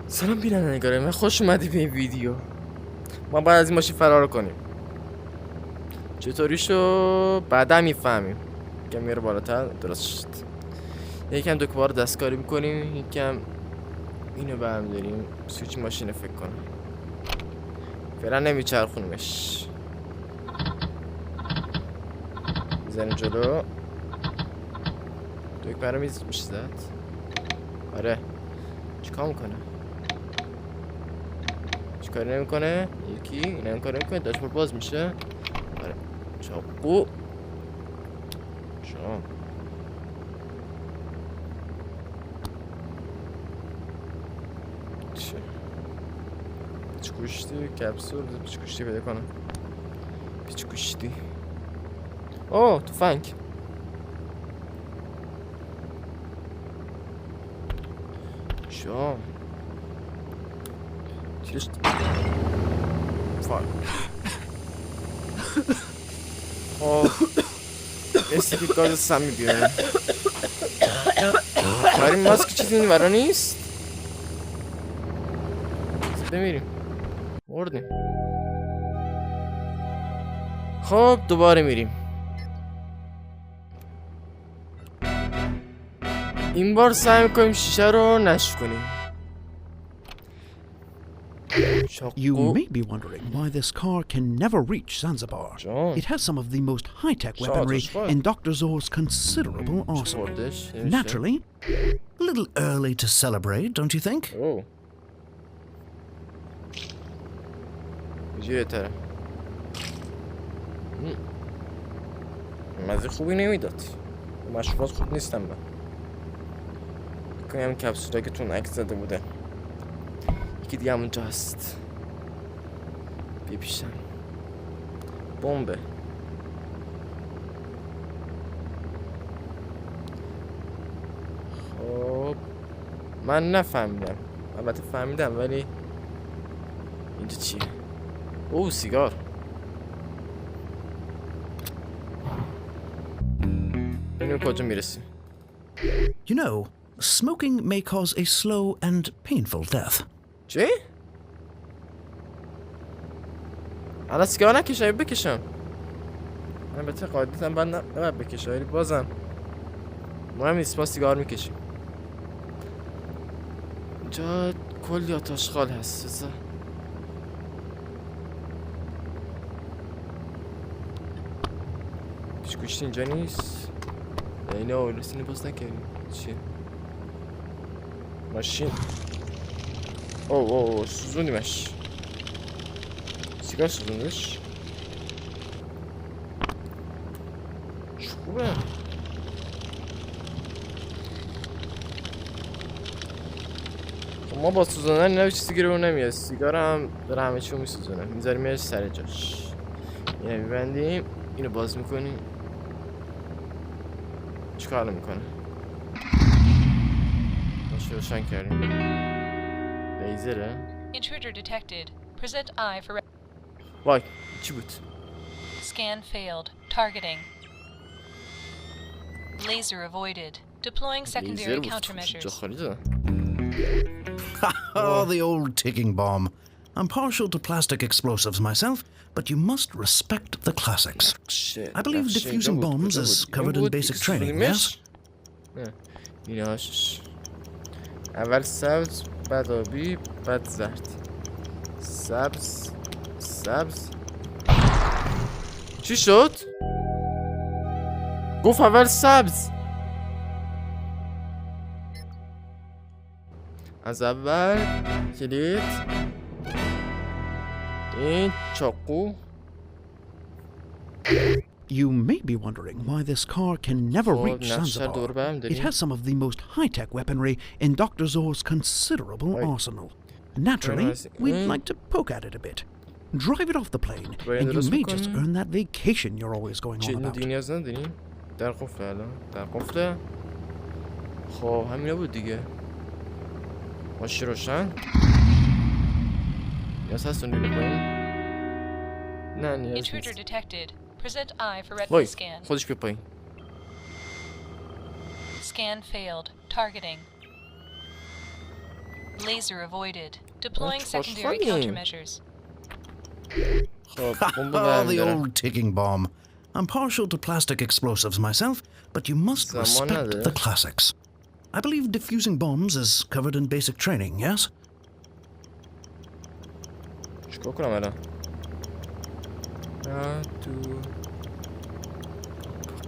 سلام بینندگان من، خوش اومدی به این ویدیو. ما باید از این ماشین فرار کنیم. چطوری شو بعدا میفهمیم. یکم میره بالاتر. درست شد. یکم دوباره دستکاری میکنیم. یکم اینو برمیداریم. سویچ ماشین فکر کنم فعلا نمیچرخونیمش. میزنیم جلو. دوک برام میشه زد. آره چیکار میکنه؟ چیکار نمیکنه؟ یکی این هم کار نمیکنه. داشبورد باز میشه. آره چاقو شام پیچ کشتی کپسول. پیچ کشتی پیدا کنم. پیچ کشتی. اوه تفنگ. شام چیست؟ فاک. اوه مثل که گاز سمی بیاره. برای ماسک چیزی این ورا نیست. بمیریم مردیم. خب دوباره میریم. این بار سعی میکنیم شیشه رو نشف کنیم. You may be wondering why this car can never reach Zanzibar. It has some of the most high-tech weaponry in Dr. Zor's considerable arsenal. Naturally, A little early to celebrate, don't you think? اوه بهتره. مزه خوبی نمیداد. مشروبات خوب نیستم من. کنیم کپسولا که تون عکس زده بوده. یکی دیگه همونجا هست. بیا پیشم. بمبه. خب من نفهمیدم. البته فهمیدم ولی اینجا چیه؟ اوه سیگار. ببینیم کجا میرسیم. You know, smoking may cause a slow and painful death. چی؟ حالا سیگار نکشم بکشم. البته قاعدتاً باید نباید بکشم ولی بازم مهم نیست ما سیگار میکشیم. اینجا کلی آتشخال هست. پیش کشتی اینجا نیست. اینه آویلسینی باز نکردیم. چیه؟ ماشین. اوه سوزوندیمش. سیگار سوزوندش. خوبه. ما با سوزوندن اینا چیزی گیرمون نمیاد. سیگار هم داره همه چیو میسوزونه. میذاریمش سر جاش. اینو میبندیم. اینو باز میکنیم. چیکار میکنه؟ ماشین روشن کردیم. لیزره. Intruder detected. Present eye for وای چی بود؟ scan failed. Targeting. Laser avoided. Deploying secondary countermeasures. جا خالی دادن. Oh, the old ticking bomb. I'm partial to plastic explosives myself, but you must respect the classics. I believe defusing bombs is covered in basic training, yes? ایناش اول سبز بعد آبی بعد زرد. سبز چی شد؟ گفت اول سبز. از اول کلید این چاقو. You may be wondering why this car can never reach Zanzibar. It has some of the most high-tech weaponry in Dr. Zor's considerable arsenal. Naturally, we'd like to poke at it a bit. Drive it off the plane, and you may just earn that vacation you're always going on about. دیگه نیاز نداریم. در قفله الان. در قفله. خب همینه بود دیگه. ماشین روشن. نیاز هست اون رو پایین؟ نه نیاز Intruder نیست. detected. Present eye for retinal وای scan. خودش بیا پایین. Scan failed. Targeting. Laser avoided. Deploying That's secondary funny. countermeasures. خب بمب Oh, the برمی‌دارم. old ticking bomb. I'm partial to plastic explosives myself, but you must Zaman respect nedir? the classics. I believe defusing bombs is covered in basic training, yes? چیکار کنم الان؟ نه تو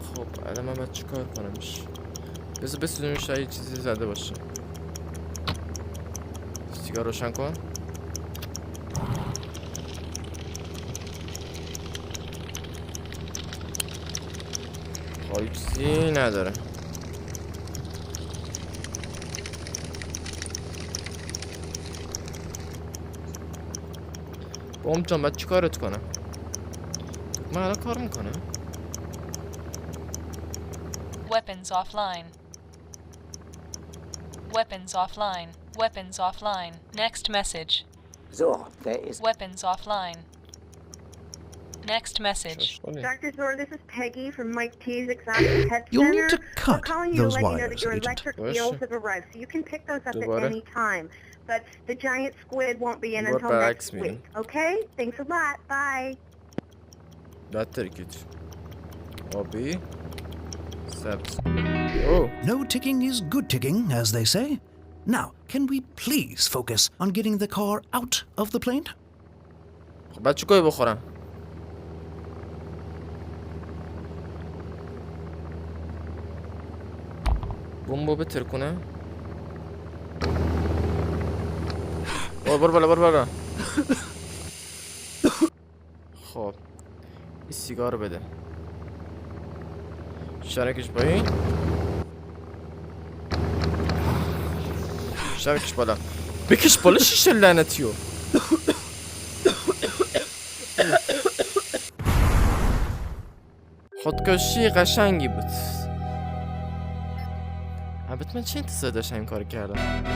خب الان من باید چیکار کنمش؟ بذار بسیدونش تا یه چیزی زده باشه. سیگار روشن کن. چیزی نداره. بمب جان باید چیکارت کنم؟ من الان کار میکنه؟ Weapons offline. Weapons offline. Weapons offline. Next message. So, there is Weapons offline. Next message. Dr. Zor, this is Peggy from Mike T's Exotic Pet You'll Center. need to We're cut calling you to those let you know that wires, your Agent. electric Where's eels she? have arrived, so you can pick those up at Dubara. any time. But the giant squid won't be in What until about next X-Men? week. Okay? Thanks a lot. Bye. بعد ترکید آبی سبز Oh, No ticking is good ticking, as they say. Now, can we please focus on getting the car out of the plane? خب بعد چیکار بخورم؟ بمبو بتر کنه؟ برو بالا خب این سیگار رو بده شرکش پایین شرکش بالا بکش بالا شیشه لعنتیو خودکشی قشنگی بود البته من چه انتظار داشتم این کار کردم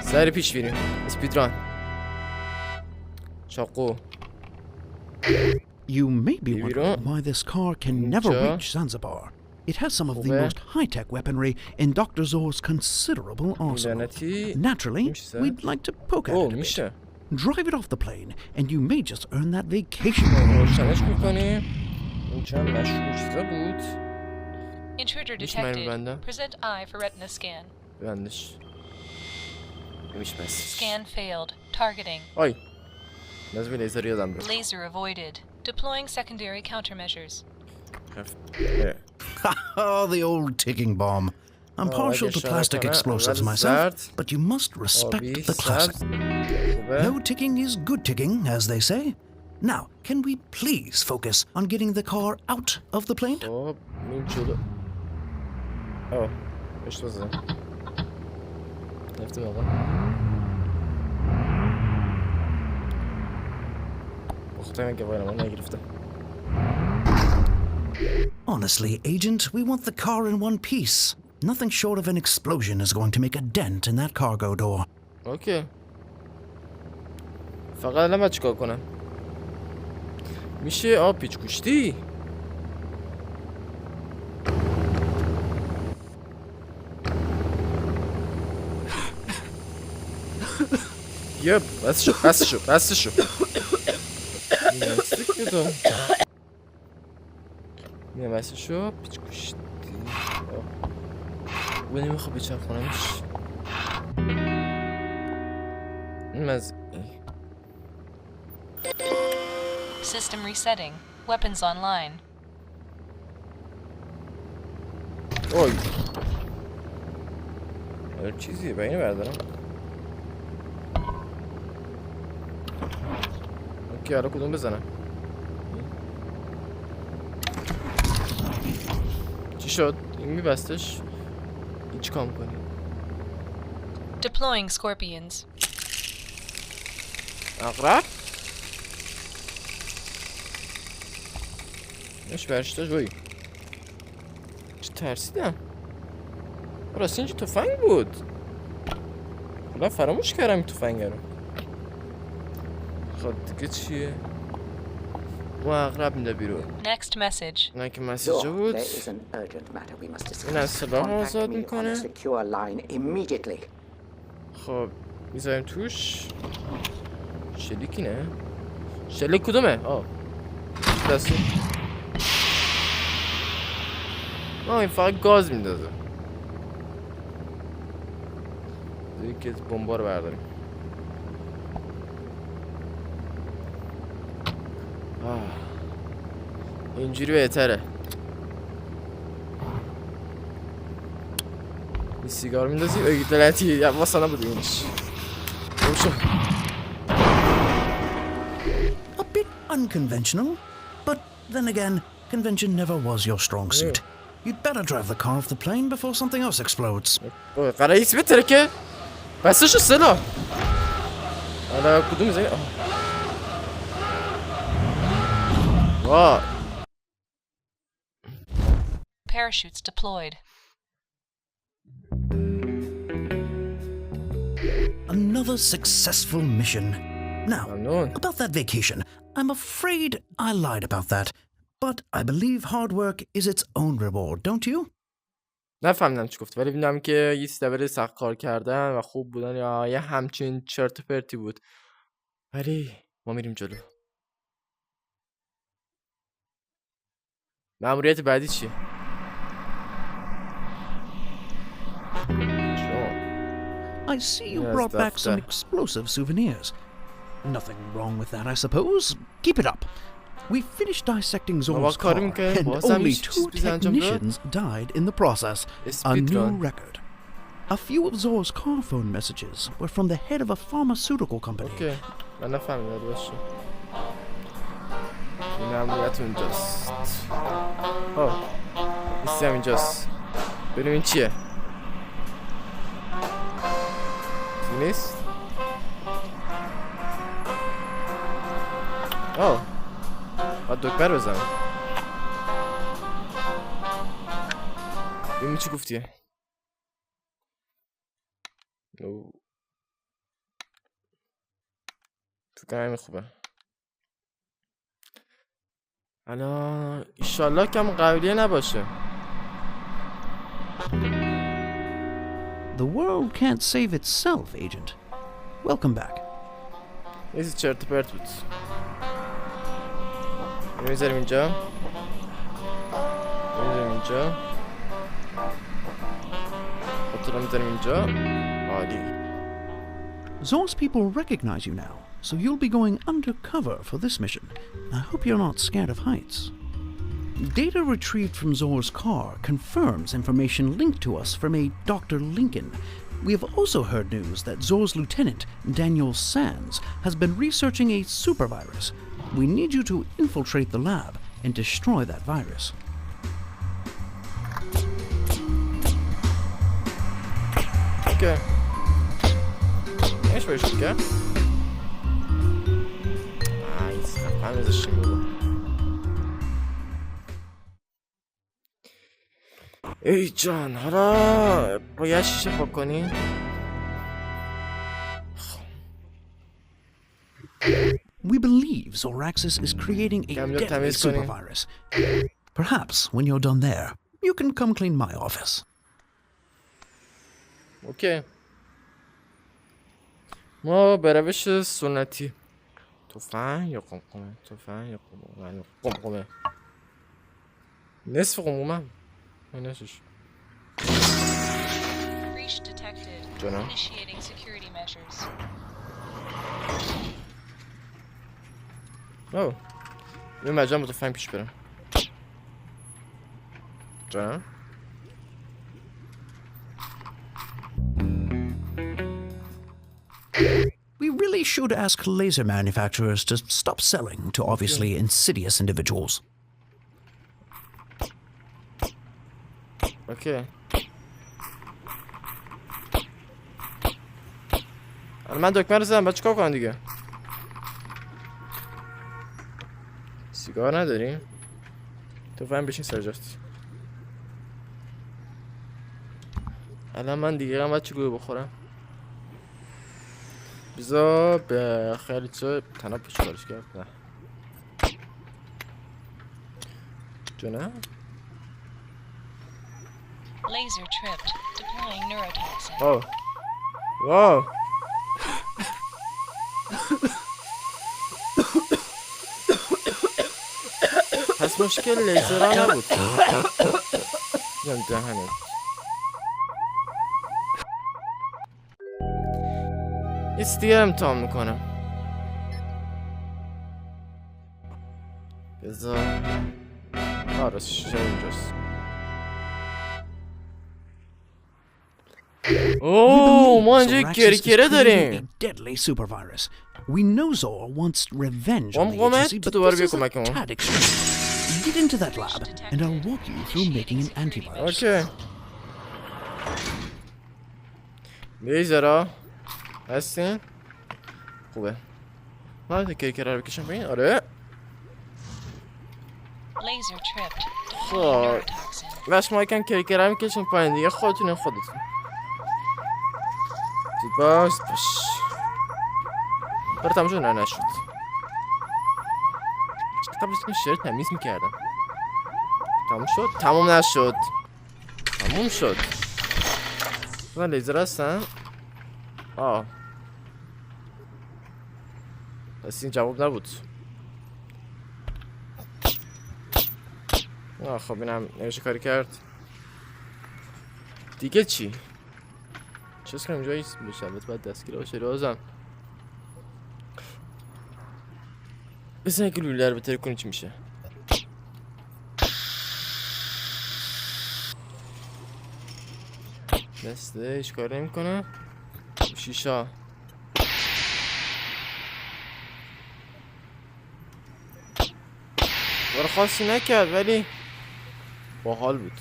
سری پیش بریم اسپیدران چاقو You may be Maybe wondering not. why this car can never Sure. reach Zanzibar. It has some of the Where? most high-tech weaponry in Dr. Zor's considerable arsenal. لعنتی Naturally, میشه؟ we'd like to poke at اوه it a bit. میشه Drive it off the plane, and you may just earn that vacation. روشنش میکنیم این چند مشهور چیزا بود Intruder Mish mijn detected. bende. Present eye for retina scan. بندش نمیشه بس Scan failed. Targeting. آی نظمی لیزر یادم بود Laser avoided. Deploying secondary countermeasures. Oh, the old ticking bomb. I'm Oh, partial I to guess plastic I explosives got myself, that. but you must respect آبی the classics. سبز No ticking is good ticking, as they say. Now, can we please focus on getting the car out of the plane? خب این جلو آه اشتباه زدم رفتیم آقا بخطه من که باید نگرفتم Honestly, Agent, we want the car in one piece. Nothing short of an explosion is going to make a dent in that cargo door. اوکی فقط الان باید چیکار کنم میشه آب پیچ گوشتی یپ بس شو نه بس شو پیچ گوشتی او نمیخواه بچرخ کنمش این System resetting. Weapons online. اوی هر چیزیه با اینو بردارم اوکی حالا کدوم بزنم چی شد؟ این میبستش؟ این چی کام کنی؟ Deploying scorpions. اقرب؟ نش برشتاش وای چه ترسیدم راستی اینجا تفنگ بود خدا فراموش کردم این تفنگه رو خب دیگه چیه و اقرب میده بیرون Next message. نه که مسیجه بود there is an urgent matter we must discuss. این از سلاح Contact آزاد me on a میکنه secure line immediately. خب میذاریم توش. شلیکی نه؟ شلیک کدومه؟ دستی. این فقط گاز میندازه. یکی از بمبا رو برداریم. اینجوری بهتره. این سیگار میندازی؟ اگه دلتی واسه نبود اینش. A bit unconventional, but then again, convention never was your strong suit. You'd better drive the car off the plane before something else explodes. قراره ایس بتره که بسشو سلا. حالا کدوم میزنی؟ واه. Parachutes deployed. Another successful mission. Now, about that vacation, I'm afraid I lied about that. But I believe hard work is its own reward, don't you? نفهمیدم چی گفت ولی میدونم که یه سیستم سخت کار کردن و خوب بودن یا یه همچین چرت و پرتی بود. ولی ما میریم جلو. مأموریت بعدی چیه؟ I see you brought back some explosive souvenirs. Nothing wrong with that, I suppose. Keep it up. We finished dissecting Zor's car, and only 2 technicians died in the process. A new record. A few of Zor's car phone messages were from the head of a pharmaceutical company. Okay, من نفهمیدم باشه. این عملیات اونجاست. نیستی همینجاست. بریم این چیه؟ نیست؟ باید دکمه رو بزنم. ببین چی گفتیه؟ تو که همین خوبه. الان ایشالله کم قبلیه نباشه. The world can't save itself, Agent. Welcome back. این چرت پرت بود. میذاریم اینجا. میذاریم اینجا. خاطر میذاریم اینجا. عالی. Zor's people recognize you now, so you'll be going undercover for this mission. I hope you're not scared of heights. Data retrieved from Zor's car confirms information linked to us from a Dr. Lincoln. We have also heard news that Zor's lieutenant, Daniel Sands, has been researching a supervirus. We need you to infiltrate the lab and destroy that virus. Okay. ايش بيشوف كده؟ نايس. عامل زي الشمال. ای جان حالا باید شیشه بکنی؟ We believe Zoraxis is creating a deadly supervirus. Perhaps when you're done there, you can come clean my office. اوکی. ما به روش سنتی تفنگ یا قمقمه؟ تفنگ یا قمقمه؟ قمقمه. نصف قمقمه. نشش. Breach detected. Initiating security measures. یه مجموعه با تفنگ پیش برم. جانم. We really should ask laser manufacturers to stop selling to obviously insidious individuals. Okay. من دکمه رو زدم. باید چیکار کنم دیگه؟ سیگار نداریم؟ تو فهم بشین سر جاست. الان من دیگه هم باید چی گوی بخورم؟ بذار به خیلی چه تناب پشکارش کرد. نه جونه؟ Laser tripped. Deploying neurotoxin. واو پس مشکل لیزر ها نبود. میگم دهنت. یه دیگه امتحان میکنم. بذار راستش اینجاست. اوه ما اینجا کرکره داریم. Deadly supervirus. We know Zor wants revenge on the قومت agency, but دوباره this is بیا a کمکمون. tad extreme. Get into that lab, and I'll walk you through making an antivirus. اوکی. لیزرها هستین؟ خوبه. من کرکره رو بکشم ببین. آره. Laser tripped. خب. Deploying neurotoxin. بس ما یکم کرکره رو میکشیم پایین دیگه خودتون. باش برای تمام شد. نه نشد. قبل از این شعر تمیز میکردم. تموم شد؟ تموم نشد. تموم شد. من لیزر هستم. پس این جواب نبود. خب اینم نمیشه کاری کرد. دیگه چی؟ چیز کنم اینجا ایست بشه. البته باید دستگیره باشه رازم. بزن اگه لوله رو بتره کنی چی میشه. دسته ایش کار نمی کنه. شیشا بار خاصی نکرد ولی باحال بود.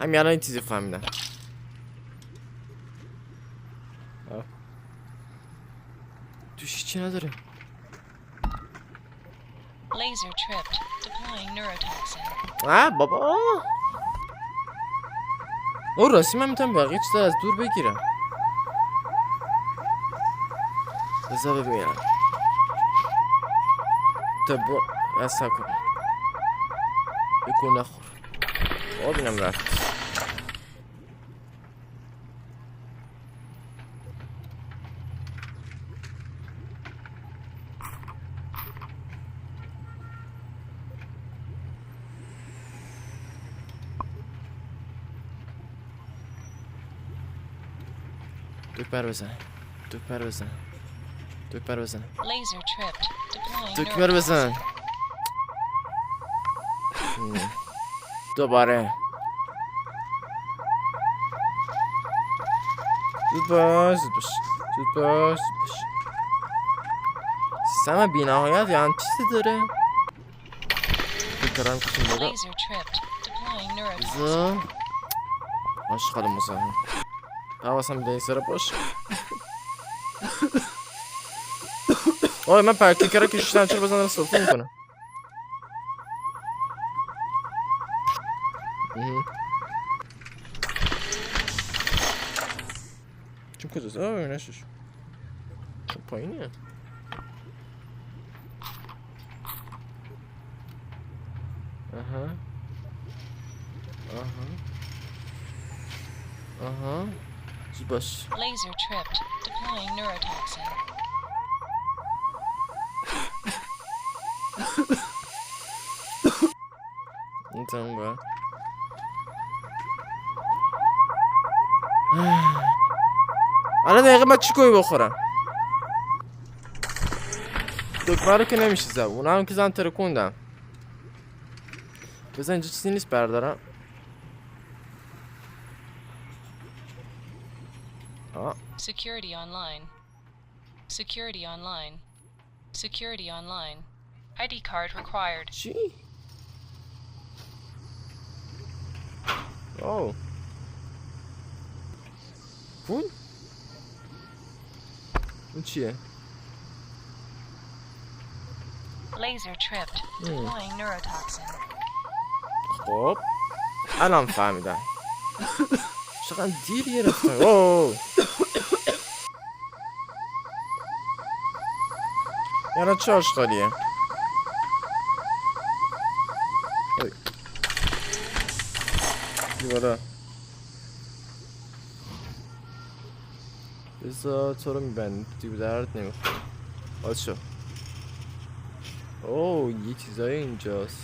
همین الان این چیزی فهمیدم. توش چی نداره. Laser tripped. Deploying neurotoxin. بابا او راستی من میتونم بقیه چیزا از دور بگیرم. بذار ببینم. تبا اصلا کنم بکن نخور. آب اینم رفت. دکمر بزن. دکمر بزن. دکمر بزن. Laser tripped. Deploying دکمر بزن. دوباره. زود باش. زود باش. زود باش. سم بی نهایت یا هم چیزی داره. دکترم کشیم بگه. Laser tripped. Deploying neurotoxin. بزا عاشق مزاحم. حواسم به این سر باشه. آه من پرکلیکر رو کشیدم چرا بزن دارم سلفی میکنم. چون کجاست؟ آه نشش چون پایینه. آها زود باش. Laser tripped. Deploying neurotoxin. این تموم باید الان دقیقه من چی کوی بخورم. دکمه رو که نمیشه زب. اون هم که زن ترکوندم. بزن اینجا چیزی نیست بردارم. Security online. Security online. Security online. ID card required. چی؟ اوه پول؟ این چیه؟ Laser tripped. Deploying neurotoxin. خب الان فهمیدم. چقدر دیر گرفتم. اوه یعنی چه آشغالیه. بی بالا بذار تو رو میبندیم دیگه به درد نمیخوره. باز شو. اوه یه چیزای اینجاست.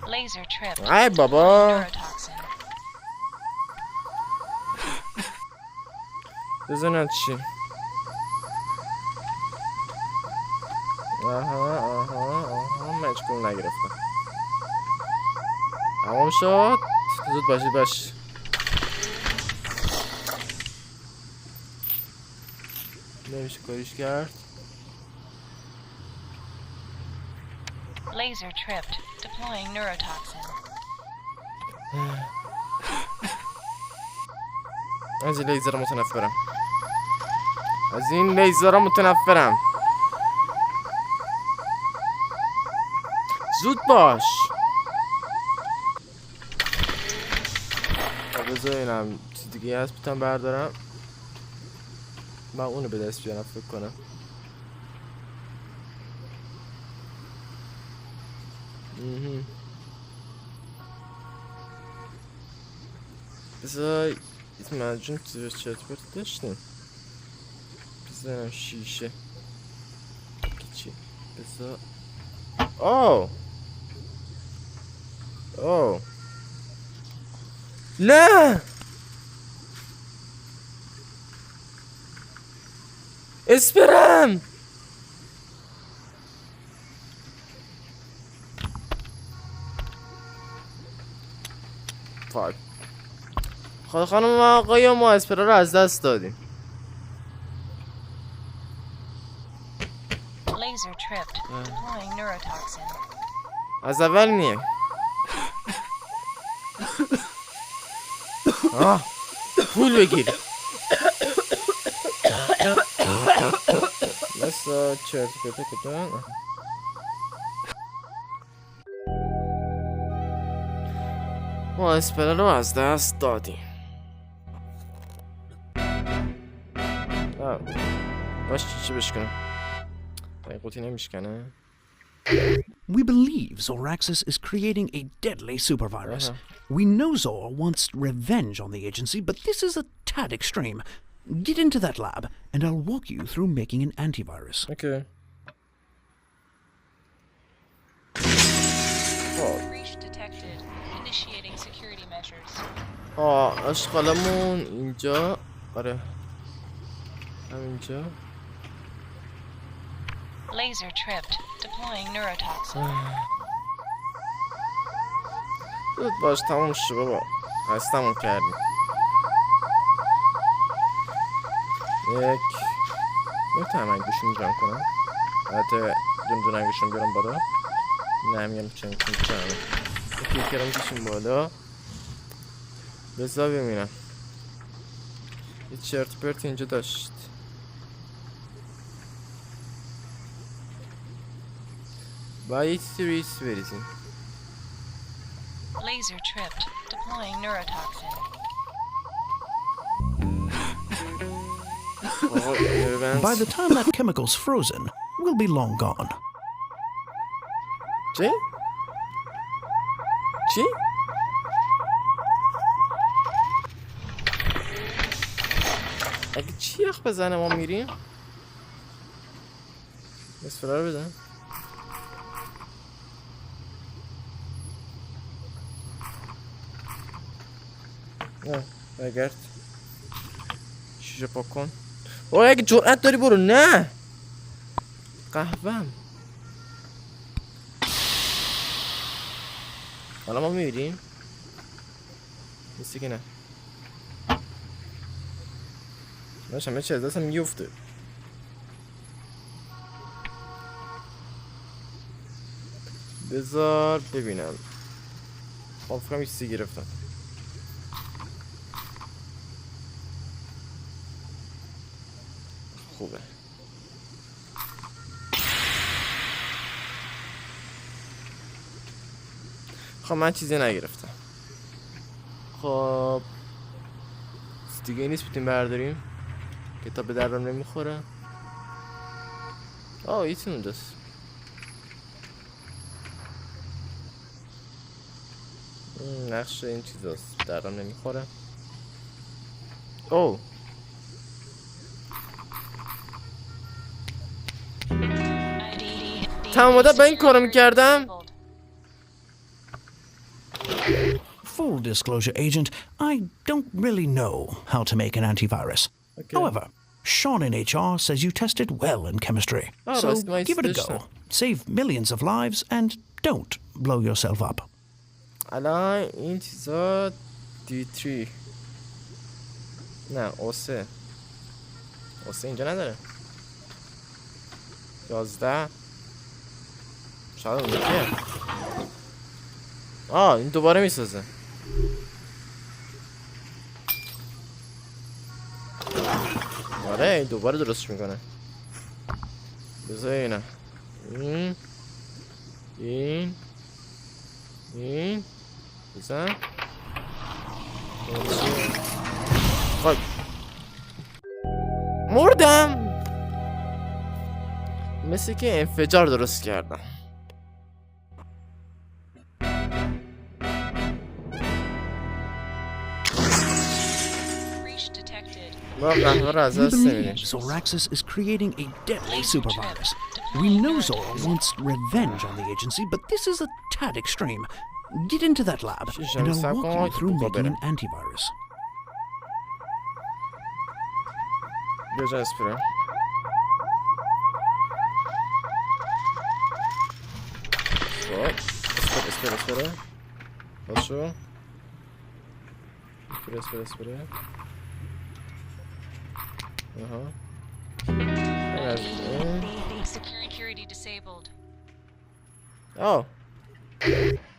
Laser trip. ای بابا Neurotoxin. بزنم چی؟ آها مجکون نگرفتم. تمام شد. زود باشید باش. نمیشه کاریش کرد. Laser tripped. Deploying neurotoxin. از این لیزر متنفرم. از این لیزر متنفرم. زود باش. بذار اینم چیز دیگه هست بتونم بردارم. من اونو به دست بیارم فکر کنم. بذار یه مجون چرت پرت داشتیم. بذارم شیشه چی؟ بذار اوه نه اسپرم فاک. خانم و آقای ما اسپرا رو از دست دادیم. Laser tripped. Deploying neurotoxin. از اول میه. پول بگیر. مثلا چرت پرت کردن. ما اسپرا رو از دست دادیم. باش چی بشکنم. قوطی نمیشکنه. We believe Zoraxis is creating a deadly supervirus. We know Zor wants revenge on the agency, but this is a tad extreme. Get into that lab, and I'll walk you through making an antivirus. Okay. Breach detected. Initiating security measures. اشغالمون اینجا. آره همینجا. Laser tripped. Deploying neurotoxin. زود باش تموم شو بابا. خستمون کردیم. یک نمیتونم انگوشون جمع کنم. البته دون انگوشون بیارم بالا. نه میام چنین کنم. یکی کرم کشیم بالا. بذار ببینم. یه چرت پرت اینجا داشت. باید سریس بریزیم. Laser tripped. Deploying neurotoxin. By the time that chemical's frozen, we'll be long gone. چی؟ چی؟ اگه چی یخ بزنه ما میریم؟ اسفرا رو بدن نه بگرد شیشه پاک کن. اوه اگه جرأت داری برو. نه قهوهم. حالا ما میریم نیستی که نه. باش همه چی از دستم میفته. بذار ببینم. ما فکرم یه چیزی گرفتم. خوبه. خب من چیزی نگرفتم. خب دیگه نیست بتونیم برداریم. کتاب به درم نمیخوره. ایتون اونجاست. نقش این چیزاست درم نمیخوره. تمام مدت با این کارو میکردم. Full disclosure, Agent, I don't really know how to make an antivirus. Okay. However, Sean in HR says you tested well in chemistry. Oh, so that's nice give it a addition. go. Save millions of lives and don't blow yourself up. الان این چیزا D3 نه O3 اینجا نداره 11 شاید اون یکیه این دوباره میسازه آره این دوباره درستش میکنه بذار اینه این بزن خب مردم مثل که انفجار درست کردم We believe Zoraxis is creating a deadly supervirus. We know Zora wants revenge on the agency, but this is a tad extreme. Get into that lab, and I'll walk you through making an antivirus. Bierze espry. Espry. Patrzu. Espry. Aha. Security disabled. Oh.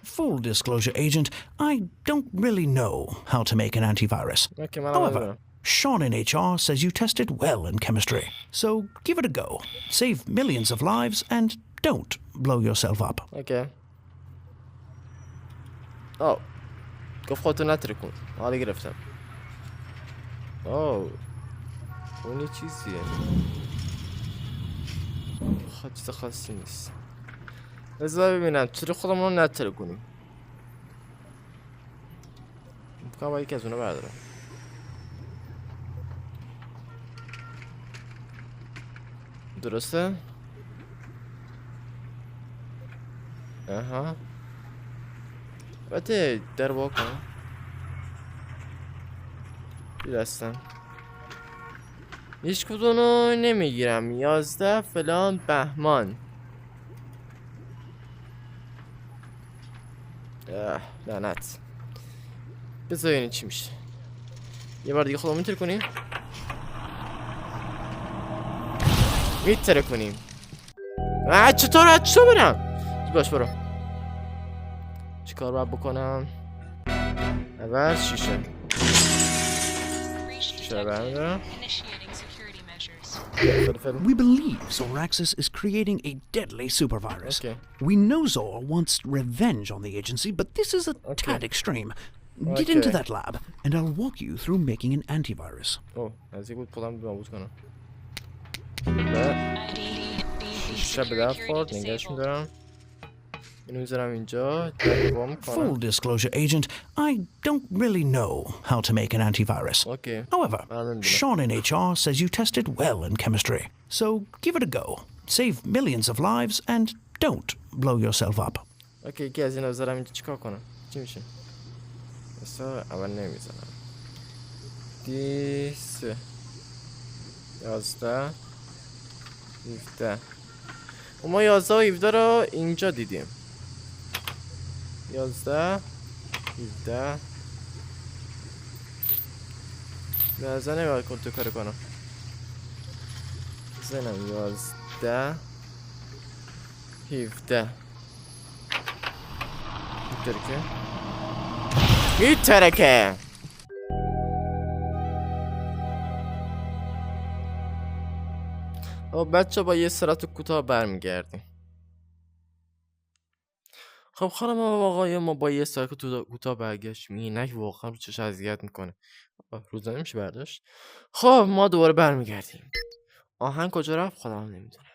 Full disclosure, Agent, I don't really know how to make an antivirus. Okay, However, Sean in HR says you tested well in chemistry. So give it a go. Save millions of lives and don't blow yourself up. Okay. گفت خودتو نترکون حالا گرفتم اون یه چیزیه چیز خاصی نیست بذار ببینم چرا خودمون رو نترکونیم بکنم باید یکی از اونو بردارم درسته؟ آها البته در با کن بیرستم هیچ کدومو نمیگیرم 11 فلان بهمان لعنت بذار این چی میشه یه بار دیگه خودمون میتره کنیم میتره کنیم چطور برم باش برو چی کار باید بکنم اول شیشه برمیدارم We believe Zoraxis is creating a deadly supervirus. Okay. We know Zora wants revenge on the agency, but this is a tad extreme. Get into that lab, and I'll walk you through making an antivirus. از یک بود پولم نابود کنم شب به دفت نگهش میدارم اینو میذارم اینجا Full disclosure, Agent, I don't really know how to make an antivirus. Okay. However, Sean in HR says you tested well in chemistry. So give it a go. Save millions of lives and don't blow yourself up. Okay, یکی از اینا بذارم اینجا چیکار کنم چی میشه اصلا اول نمیزنم 10 11 17 ما 11 و 17 رو اینجا دیدیم 11 17 لازم نمیاد کن تو کار کنم زنم 11 17 میترکه بچه با یه سرعت کوتاه برمیگردیم خب خانم آقای ما با یه سرعت کوتاه برگشتیم اینک واقعا رو چش اذیت میکنه روزانه میشه برداشت خب ما دوباره برمیگردیم آهنگ کجا رفت خودم نمیدونم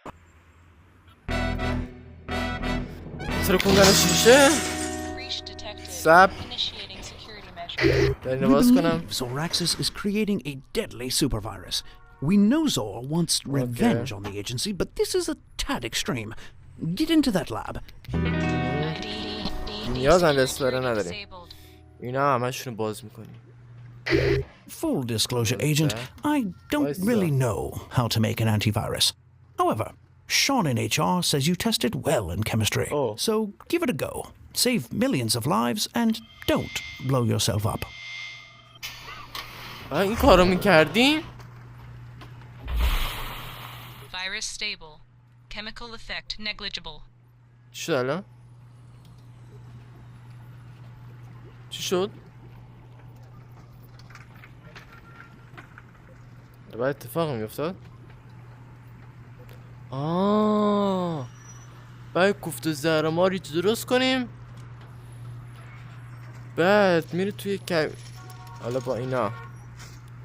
ترکوندن شیشه سب We believe Zoraxis is creating a deadly supervirus. We know Zora wants revenge on the agency, but this is a tad extreme. Get into that lab. نیاز هم به اسپره نداریم. اینا همشون باز میکنیم. Full disclosure, Agent, I don't really know how to make an antivirus. However, Sean in HR says you tested well in chemistry. So give it a go. Save millions of lives and don't blow yourself up. این کارو میکردیم؟ Virus stable. Chemical effect negligible. چی شد الان؟ چی شد؟ بعد اتفاق میافتاد؟ بعد کوفت زهرماری تو درست کنیم، بعد میره توی حالا با اینا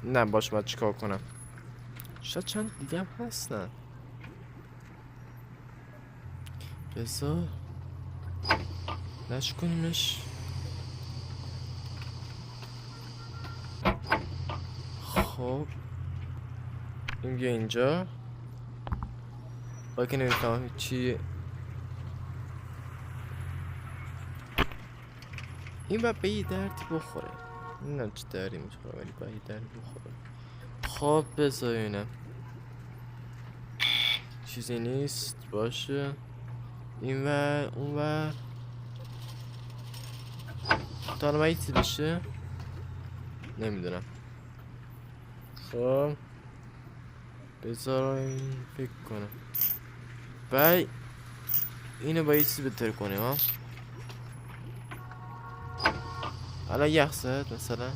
نه باش باید چیکار کنم. شاید چند دیگه هم هستن. بذار نش کنیمش. خب این بیا اینجا با که نمیفهمم چی. این باید به یه دردی بخوره. نمیدونم چه دردی میخوره ولی باید یه دردی بخوره. خب بذارینم چیزی نیست باشه. این ور اون ور تا الان چیزی بشه نمیدونم. خب بذار این فکر کنم. بعد اینو با یه چیزی بهتر کنیم ها. الان یخ زد مثلا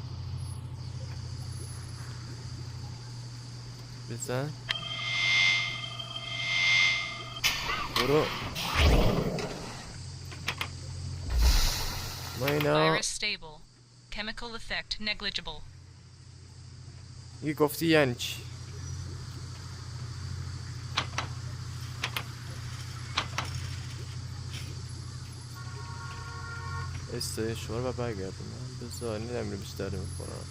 بزن برو. ما اینا Virus stable. Chemical effect negligible. یه گفتی یعنی چی؟ استشوار و برگردم بذار نمیره بیشتر میکنم.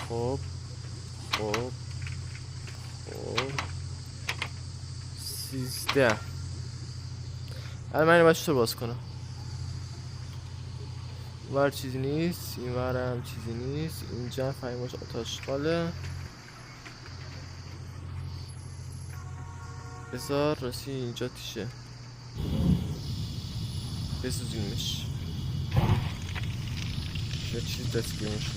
خب خب خب 13. الان من اینو باید چطور باز کنم؟ ور چیزی نیست، این ور هم چیزی نیست، اینجا فهمیمش آتاشقاله. بذار راستی اینجا تیشه بسوزیمش. چه چیز دستگیر میشه.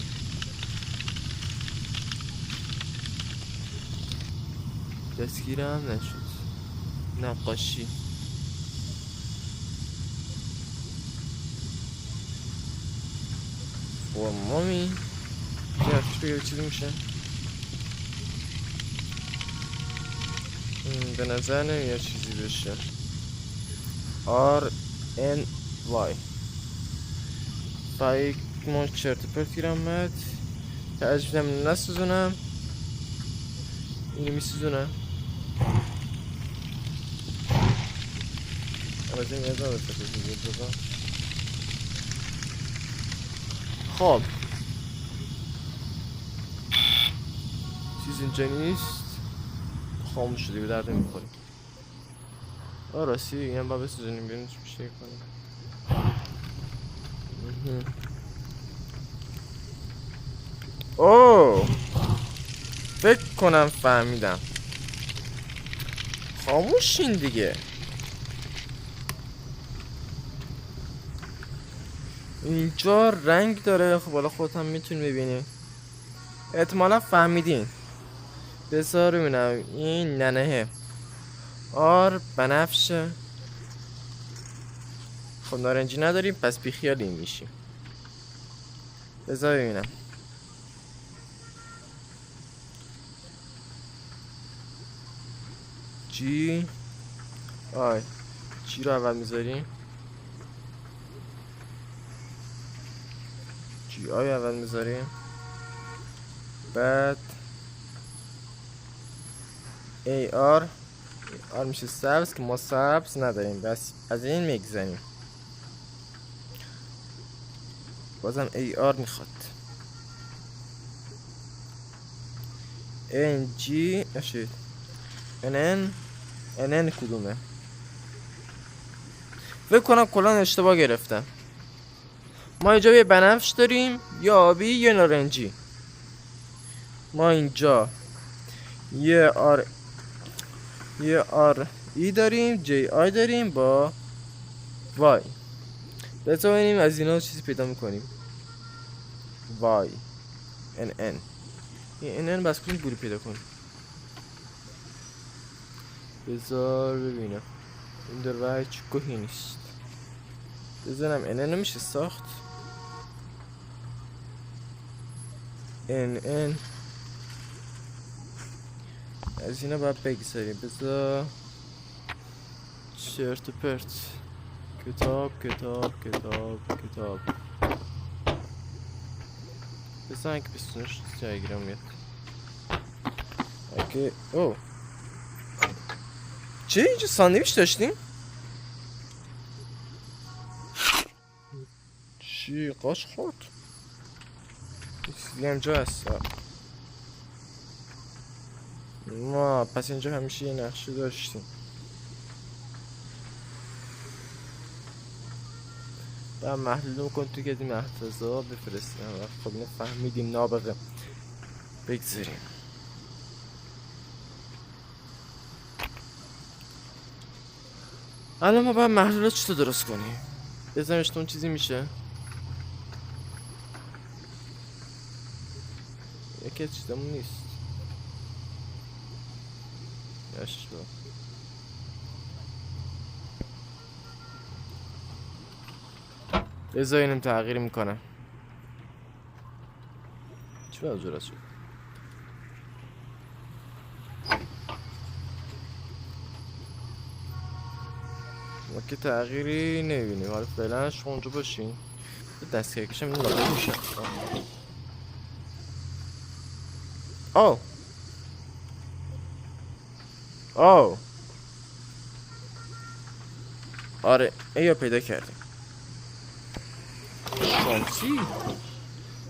دستگیرم نشد. نقاشی مامی جفتش بگه چیزی میشه. به نظر نمیاد چیزی بشه. RNY فایک ما چرت پرت گیرم مد ترجیحم نسوزونم. اینو میسوزونم. البته این ازا بسید. خب چیز اینجا نیست. خاموش شدی به درد نمیخوری. راستی این هم با بسوزونیم ببینیم چی میشه کنیم. اوه فکر کنم فهمیدم. خاموشین دیگه. اینجا رنگ داره. خب حالا خودت هم میتونی ببینی. احتمالا فهمیدین. بذار ببینم این ننهه بنفشه. خب نارنجی نداریم پس بیخیال این میشیم. بذار ببینم جی جی رو اول میذاریم. جی آی اول میذاریم. بعد ای آر میشه سبز که ما سبز نداریم بس از این میگذنیم. بازم ای آر میخواد. این جی نشید NN کدومه؟ فکر کنم کلا اشتباه گرفتم. ما اینجا یه بنفش داریم، یا آبی یا نارنجی. ما اینجا یه آر ای داریم، جی آی داریم با وای. بذار ببینیم از اینا چیزی پیدا میکنیم. وای ان ان این ان بس کنیم بوری پیدا کنیم. بذار ببینم این در وای هیچ گوهی نیست. بزنم ان ان نمیشه ساخت. ان از اینا باید بگذاریم. بذار چرت و پرت. کتاب بزن که بستونش جای گیرم میاد. اگه او چه اینجا ساندویچ داشتیم؟ چی قاش خورد؟ چیزی همجا هست. ما پس اینجا همیشه یه نقشه داشتیم. و محلول کن تو که این محتضا بفرستیم. خب اینو فهمیدیم نابغه. بگذاریم. الان ما باید محلولات چطور درست کنیم؟ بزنیمش اون چیزی میشه؟ یکی از چیزمون نیست. یاشتو بذار اینم تغییر میکنم. چی باید جرات شد؟ ما که تغییری نمیبینیم. حالا فعلا شما اونجا باشین. دستگاه کشم این لازم میشه. آو آره ایو پیدا کردیم. شانسی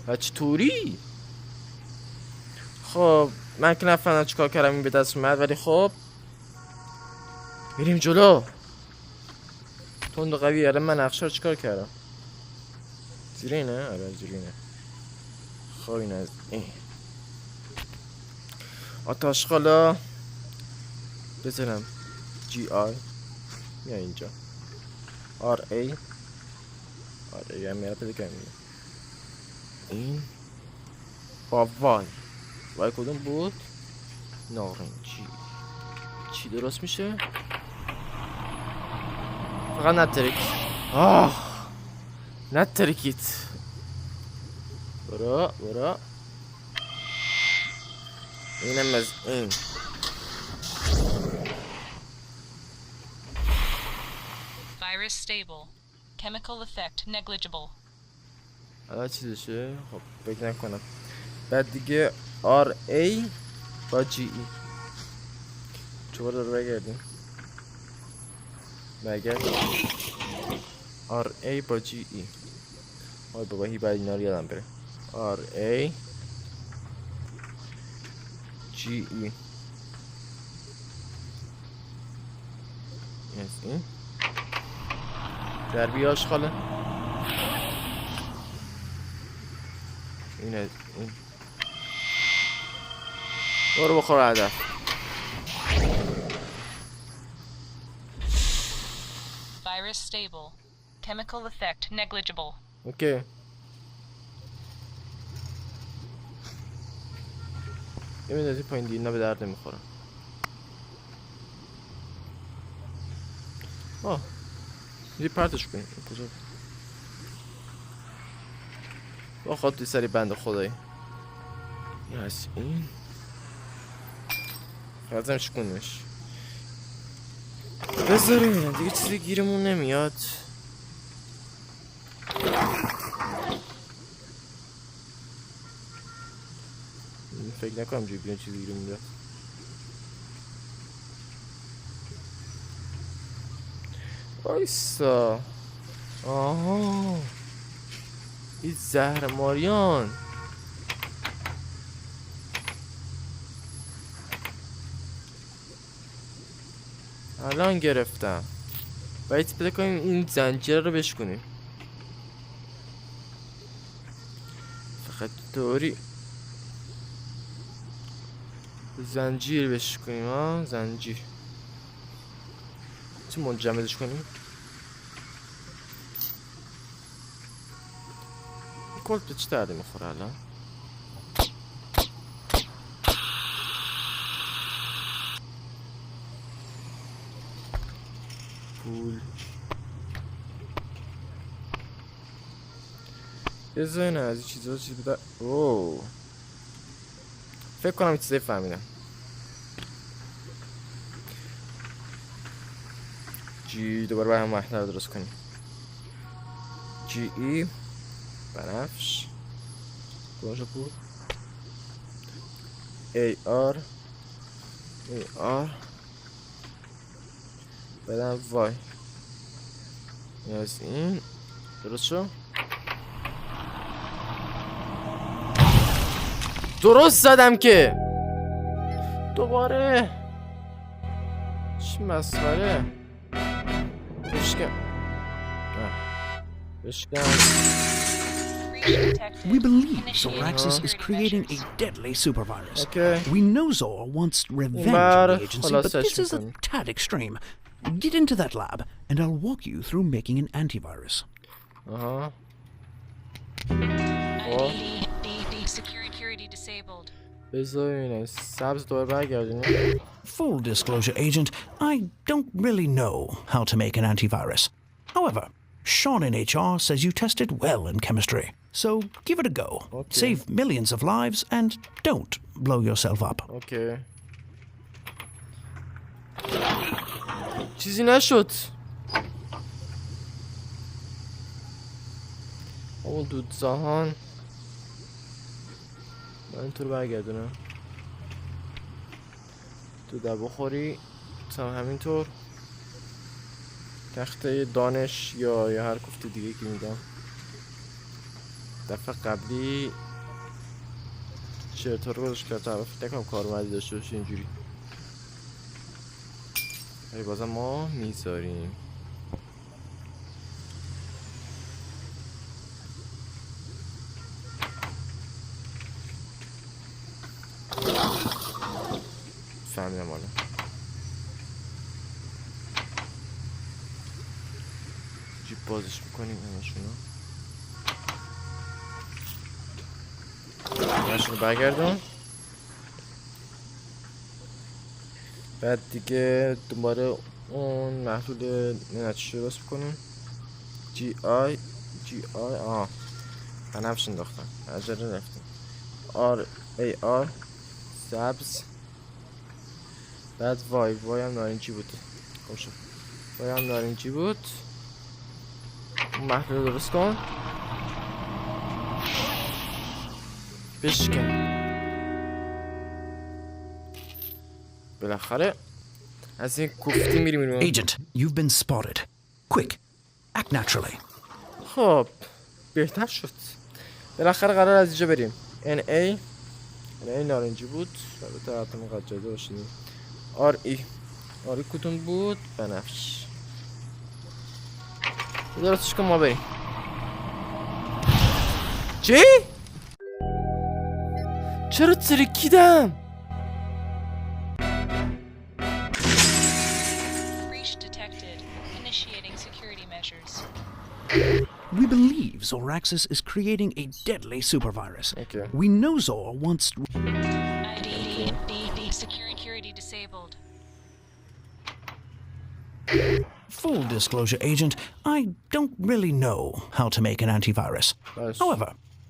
و چطوری؟ خب من که نفهمیدم چیکار کردم این به دست اومد، ولی خب میریم جلو. تند و قوی. الان من نقشه رو چیکار کردم؟ زیر اینه؟ آره زیر اینه. خب این از این آتاشقالا بزنم جی آی یا اینجا آر ای هم میره پیدا کنیم. این با وای کدوم بود؟ نارنجی. چی درست میشه؟ فقط نترک. نترکیت. برا اینم از این. Virus stable. Chemical effect negligible. حالا چیزشه؟ خب فکر نکنم. بعد دیگه آر ای با جی ای. چوبار رو بگردیم. بگرد آر ای با جی ای. آی بابا هی باید اینا رو یادم بره. آر ای جی ای. این دربی آشغاله. این برو بخور هدف. Virus stable. Chemical effect negligible. اوکی. یه میدازی پایین دیگه اینا به درد نمیخورن. یه پرتش کنیم. کجا با خود توی سری بند خدایی. این هست این فرزم شکنش بذاریم دیگه. چیزی گیرمون نمیاد. فکر نکنم جوی بیان چیزی گیرمون میاد. بایستا. آها این زهرماریان. الان گرفتم. باید پیدا کنیم این زنجیره رو بشکنیم. فقط طوری زنجیر بشکنیم ها. زنجیر چه منجمدش کنیم. کلت به چه درده میخوره الان؟ پول بذارین از این چیزا چیز بده. اوه فکر کنم چیزایی فهمیدم. جی دوباره باید هم محتر درست کنیم. جی ای بنفش کجا بود؟ ای آر بدم وای از این درست شو. درست زدم که دوباره چه مسخره. بشکم We believe Zoraxis is creating a deadly supervirus. Okay. We know Zor wants revenge on the agency, but this is a tad extreme. Get into that lab, and I'll walk you through making an antivirus. Security disabled. بذارین سبز دوباره برگردیم. Full disclosure, Agent, I don't really know how to make an antivirus. However, Sean in HR says you tested well in chemistry, so give it a go. Okay. Save millions of lives and don't blow yourself up. اوکی چیزی نشد. اون دودزهان من اینطور برگردونم تو در بخوری تا همینطور تخته دانش یا هر کوفت دیگه که میدم. دفعه قبلی چرت رو گذاشت که طرف نکنم کارآمدی داشته باشه اینجوری. ولی بازم ما میذاریم. فهمیدم حالا. جیب بازش میکنیم همشونو برگردون. بعد دیگه دوباره اون محلول نتیجه درست بکنیم. جی آی بنفش انداختم عجله رفتیم. آر ای آر سبز. بعد وای هم نارنجی بود. خوب شد. وای هم نارنجی بود. اون محلول درست کن. بشکن. بالاخره از این کوفتی میریم. Agent, you've been spotted. Quick, act naturally. خب بهتر شد. بالاخره قرار از اینجا بریم. NA نارنجی بود. البته حتما قد جاده باشید. RE کدوم بود؟ بنفش. درستش کن ما بریم. چی؟ چرا ترکیدم؟ Breach detected. Initiating security measures. We believe Zoraxis is creating a deadly supervirus. Okay. We know Zor wants... Security disabled. Full disclosure, Agent, I don't really know how to make an antivirus. Nice. However,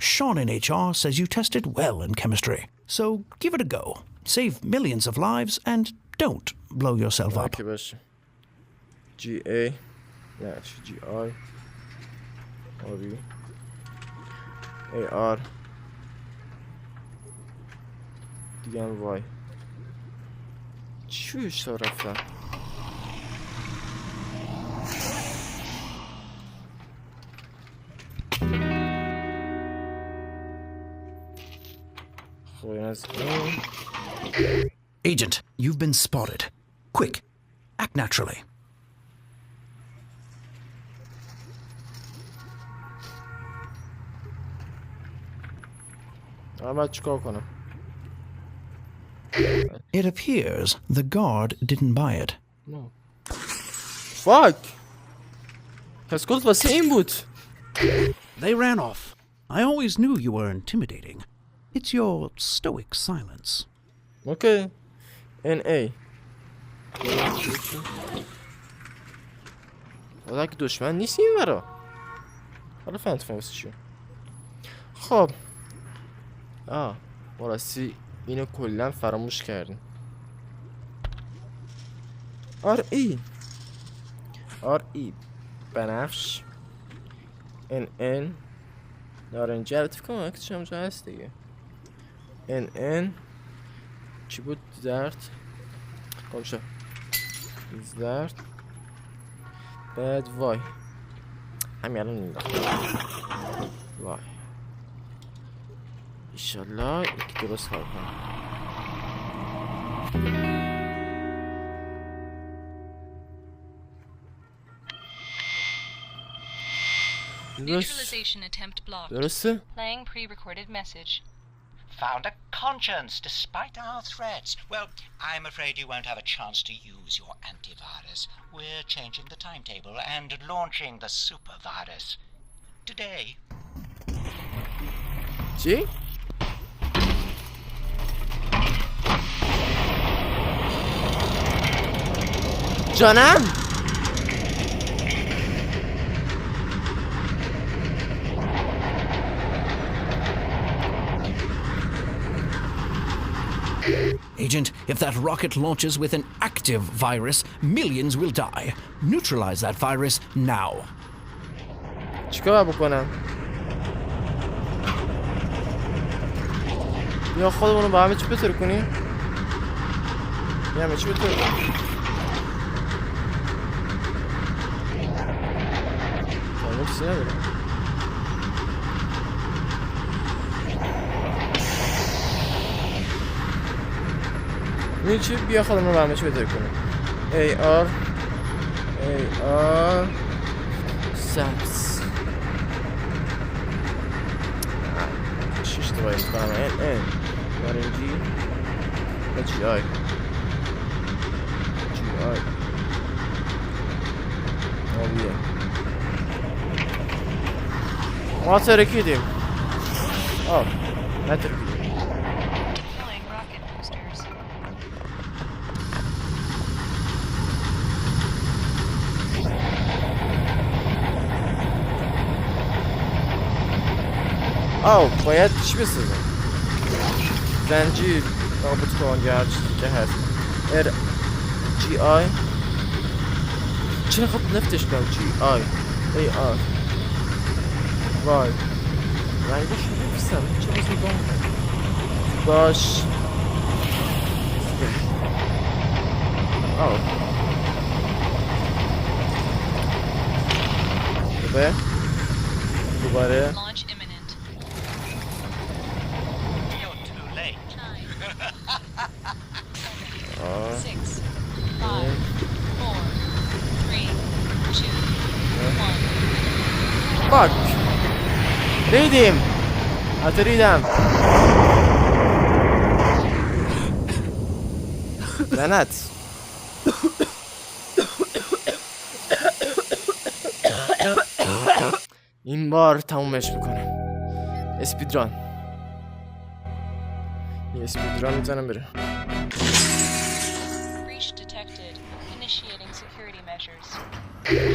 Sean in HR says you tested well in chemistry, so give it a go. Save millions of lives and don't blow yourself up. که باشه. GA نه GI RE AR دیگه هم وای چیوش تا رفتم. خب این از این Agent, you've been spotted. Quick, Act naturally. باید چیکار کنم؟ It appears the guard didn't buy it. No. Fuck! پس گفت واسه این بود. They ran off. I always knew you were intimidating. It's your stoic silence. Okay. NA. حالا که دشمن نیست این ورا. حالا فهمت واسه چیه. خب. ما راستی اینو کلا فراموش کردیم. RE بنفش NN نارنجی البته کنم اکتش همجا هست دیگه. NN چی بود؟ زرد کامشا زرد بعد وای همین الان میدم وای ایشالله یکی درست کار کنم. Neutralization attempt blocked. درسته؟ Playing pre-recorded message. Found a conscience despite our threats. Well, I'm afraid you won't have a chance to use your antivirus. We're changing the timetable and launching the super virus today. چی؟ جانم؟ Agent, if that rocket launches with an active virus, millions will die. Neutralize that virus now. چیکار بکنم؟ یا خودمونو با همه چی بطور کنیم؟ یا همه چی بطور کنیم؟ همه چیزی ندارم. این چی؟ بیا خودمونو با همه چی بطور کنیم. AR سبز شش تا باید میکنم NN نارنجی و GI آبیه ما ترکیدیم نترکیدیم. Deploying rocket boosters. باید چی بسازم؟ زنجیر نابود کن یا هر چیزی که هست GI چرا خب نفتش کنم GI AR وای رنگش رو نفسم چرا بسید گم باش دوباره Launch imminent. You're too late. 9, 6, 5, 4, 3, 2, 1. فاک ریدیم حتی ریدم لعنت این بار تمومش میکنم. اسپیدران یه اسپیدران میزنم بره. Breach detected. Initiating security measures.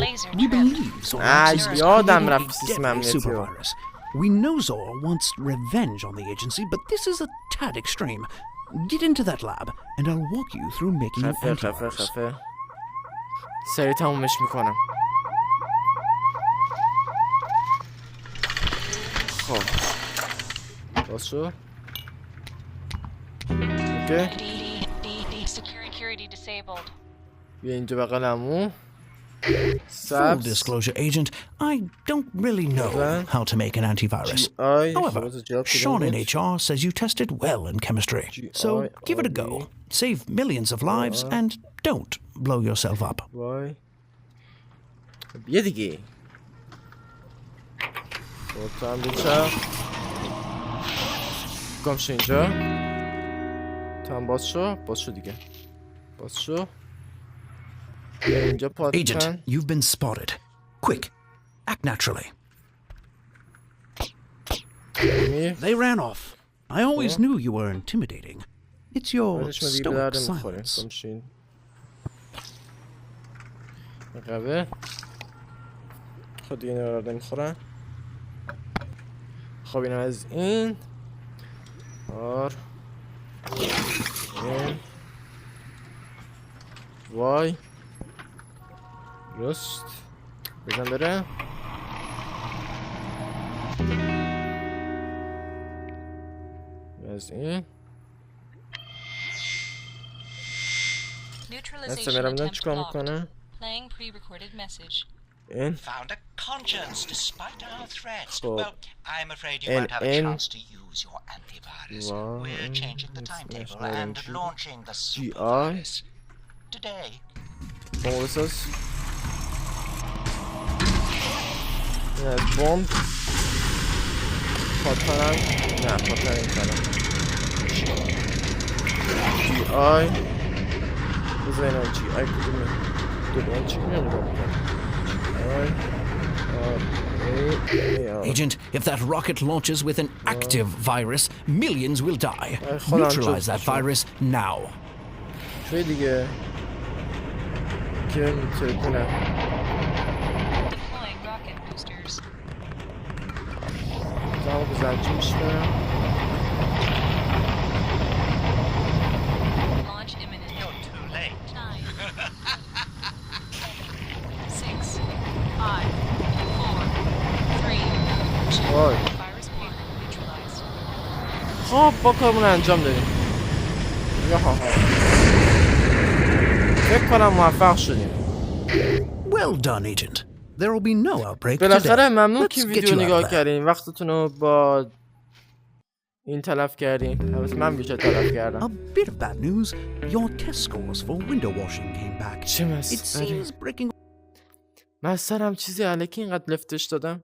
Laser We trip. believe Zor Ah, is yadam creating rafti a sistem deadly emniyeti super yok. virus. We know Zor wants revenge on the agency, but this is a tad extreme. Get into that lab, and I'll walk you through making an antivirus. خفه سریع تمومش میکنم. خب باز شو اوکی Security disabled. بیا اینجا بقلمو Full disclosure, Agent, I don't really know how to make an antivirus. However, Sean in HR says you tested well in chemistry. So give it a go. Save millions of lives and don't blow yourself up. وای یه دیگه تو هم بچه گم شو اینجا تو هم باز شو دیگه باز شو اینجا پاد Agent, کن you've been spotted. Quick, act naturally. They ran off. I always knew you were intimidating. It's your stoic silence. گم شو این قبه خود دیگه نورده میخورن خب اینم از این این وای درست بزن بره از این Neutralization attempt blocked. Playing pre-recorded message. این Found a conscience despite our threats. خب Well, I'm afraid you won't have a chance to use your antivirus. We're changing the timetable and launching the supervirus today. بساز این از بومب پاترن نه پاترن این کنم جی آی بزنم جی آی کدومه دوباره چی کنم نگاه بکنم Agent, if that rocket launches with an active virus, millions will die. Neutralize that virus now. شوی دیگه که میتونه کنم Deploying rocket boosters. دارم بزن چی میشه Launch imminent. You're too late. 9, 6, 5, 4, 3, 2. وای Virus payload neutralized. خب با کارمون انجام دادیم یا ها فکر کنم موفق شدیم Well done, Agent. There will be no outbreak بالاخره today. ممنون Let's که get ویدیو you out نگاه of there. کردین وقتتون رو با این تلف کردین البته من بیشتر تلف A کردم bit of bad news. Your test scores for window washing came back. چه It seems breaking من سرم چیزی علکی اینقدر لفتش دادم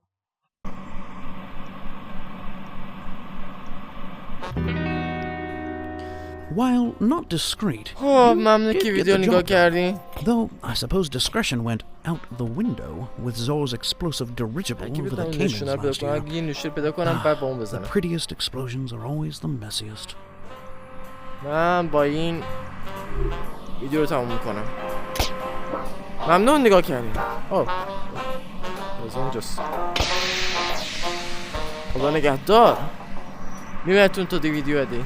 while not discreet. خب ممنون did که get ویدیو the نگاه job done. کردین Though I suppose discretion went out the window with Zor's explosive dirigible اگه over the بتونم Caymans نشونه پیدا last کنم year. اگه یه نوشته پیدا کنم بعد با اون The بزنم prettiest explosions are always the messiest. من با این ویدیو رو تموم میکنم ممنون نگاه کردین از اونجاست خدا نگهدار میبینتون تا دی ویدیو بعدی